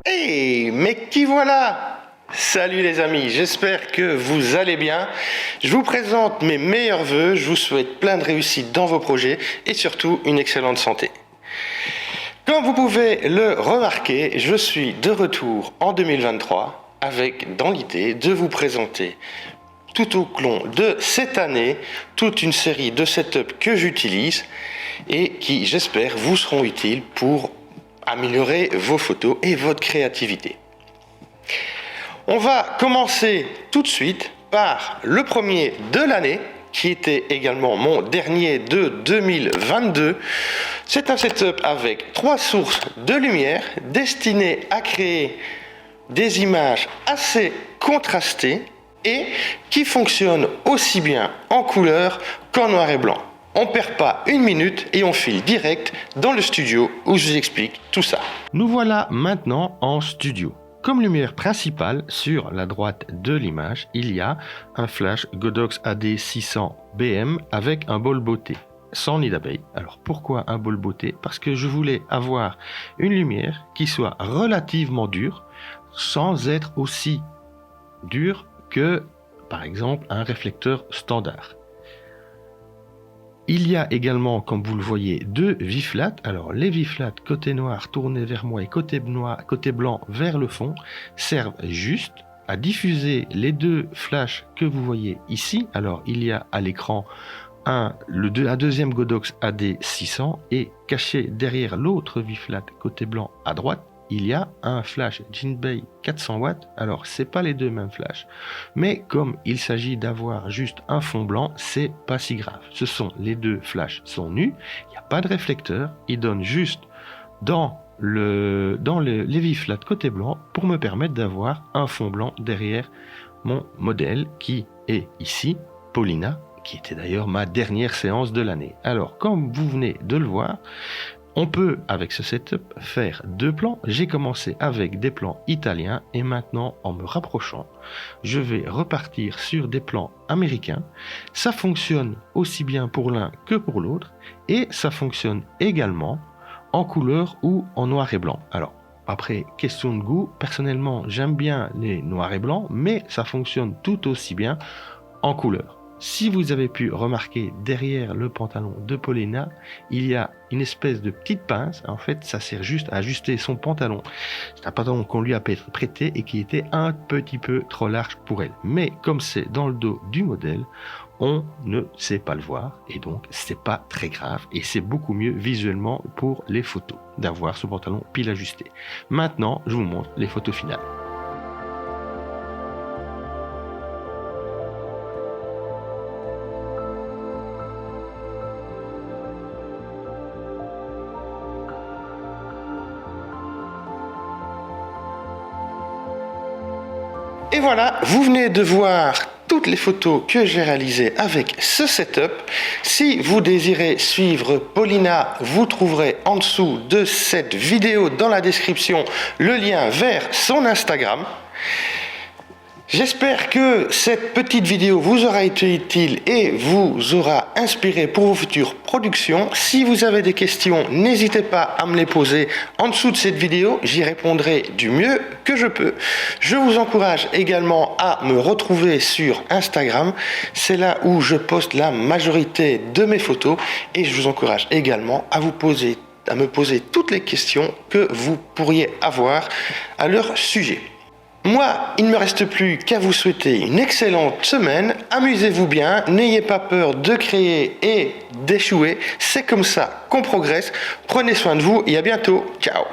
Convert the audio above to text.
Hey, mais qui voilà? Salut les amis, j'espère que vous allez bien. Je vous présente mes meilleurs vœux, je vous souhaite plein de réussite dans vos projets et surtout une excellente santé. Comme vous pouvez le remarquer, je suis de retour en 2023 avec dans l'idée de vous présenter tout au long de cette année toute une série de setups que j'utilise et qui, j'espère, vous seront utiles pour améliorer vos photos et votre créativité. On va commencer tout de suite par le premier de l'année, qui était également mon dernier de 2022. C'est un setup avec 3 sources de lumière destinées à créer des images assez contrastées et qui fonctionnent aussi bien en couleur qu'en noir et blanc. On perd pas une minute et on file direct dans le studio où je vous explique tout ça. Nous voilà maintenant en studio. Comme lumière principale, sur la droite de l'image, il y a un flash Godox AD600 BM avec un bol beauté, sans nid d'abeille. Alors pourquoi un bol beauté? Parce que je voulais avoir une lumière qui soit relativement dure, sans être aussi dure que, par exemple, un réflecteur standard. Il y a également, comme vous le voyez, 2 vis-flat. Alors les vis-flat côté noir tournés vers moi et côté blanc vers le fond servent juste à diffuser les 2 flashs que vous voyez ici. Alors il y a à l'écran un deuxième Godox AD600 et caché derrière l'autre vis-flat côté blanc à droite, il y a un flash Jinbei 400 watts. Alors c'est pas les 2 mêmes flashs, mais comme il s'agit d'avoir juste un fond blanc, c'est pas si grave. Ce sont les 2 flashs sont nus, il n'y a pas de réflecteur, ils donnent juste dans les vis-flat côté blanc pour me permettre d'avoir un fond blanc derrière mon modèle qui est ici, Paulina, qui était d'ailleurs ma dernière séance de l'année. Alors comme vous venez de le voir, on peut, avec ce setup, faire 2 plans. J'ai commencé avec des plans italiens et maintenant, en me rapprochant, je vais repartir sur des plans américains. Ça fonctionne aussi bien pour l'un que pour l'autre et ça fonctionne également en couleur ou en noir et blanc. Alors, après, question de goût, personnellement, j'aime bien les noirs et blancs, mais ça fonctionne tout aussi bien en couleur. Si vous avez pu remarquer derrière le pantalon de Paulina, il y a une espèce de petite pince. En fait, ça sert juste à ajuster son pantalon. C'est un pantalon qu'on lui a prêté et qui était un petit peu trop large pour elle. Mais comme c'est dans le dos du modèle, on ne sait pas le voir et donc c'est pas très grave et c'est beaucoup mieux visuellement pour les photos d'avoir ce pantalon pile ajusté. Maintenant, je vous montre les photos finales. Et voilà, vous venez de voir toutes les photos que j'ai réalisées avec ce setup. Si vous désirez suivre Paulina, vous trouverez en dessous de cette vidéo dans la description le lien vers son Instagram. J'espère que cette petite vidéo vous aura été utile et vous aura inspiré pour vos futures productions. Si vous avez des questions, n'hésitez pas à me les poser en dessous de cette vidéo. J'y répondrai du mieux que je peux. Je vous encourage également à me retrouver sur Instagram. C'est là où je poste la majorité de mes photos et je vous encourage également à me poser toutes les questions que vous pourriez avoir à leur sujet. Moi, il ne me reste plus qu'à vous souhaiter une excellente semaine. Amusez-vous bien, n'ayez pas peur de créer et d'échouer. C'est comme ça qu'on progresse. Prenez soin de vous et à bientôt. Ciao.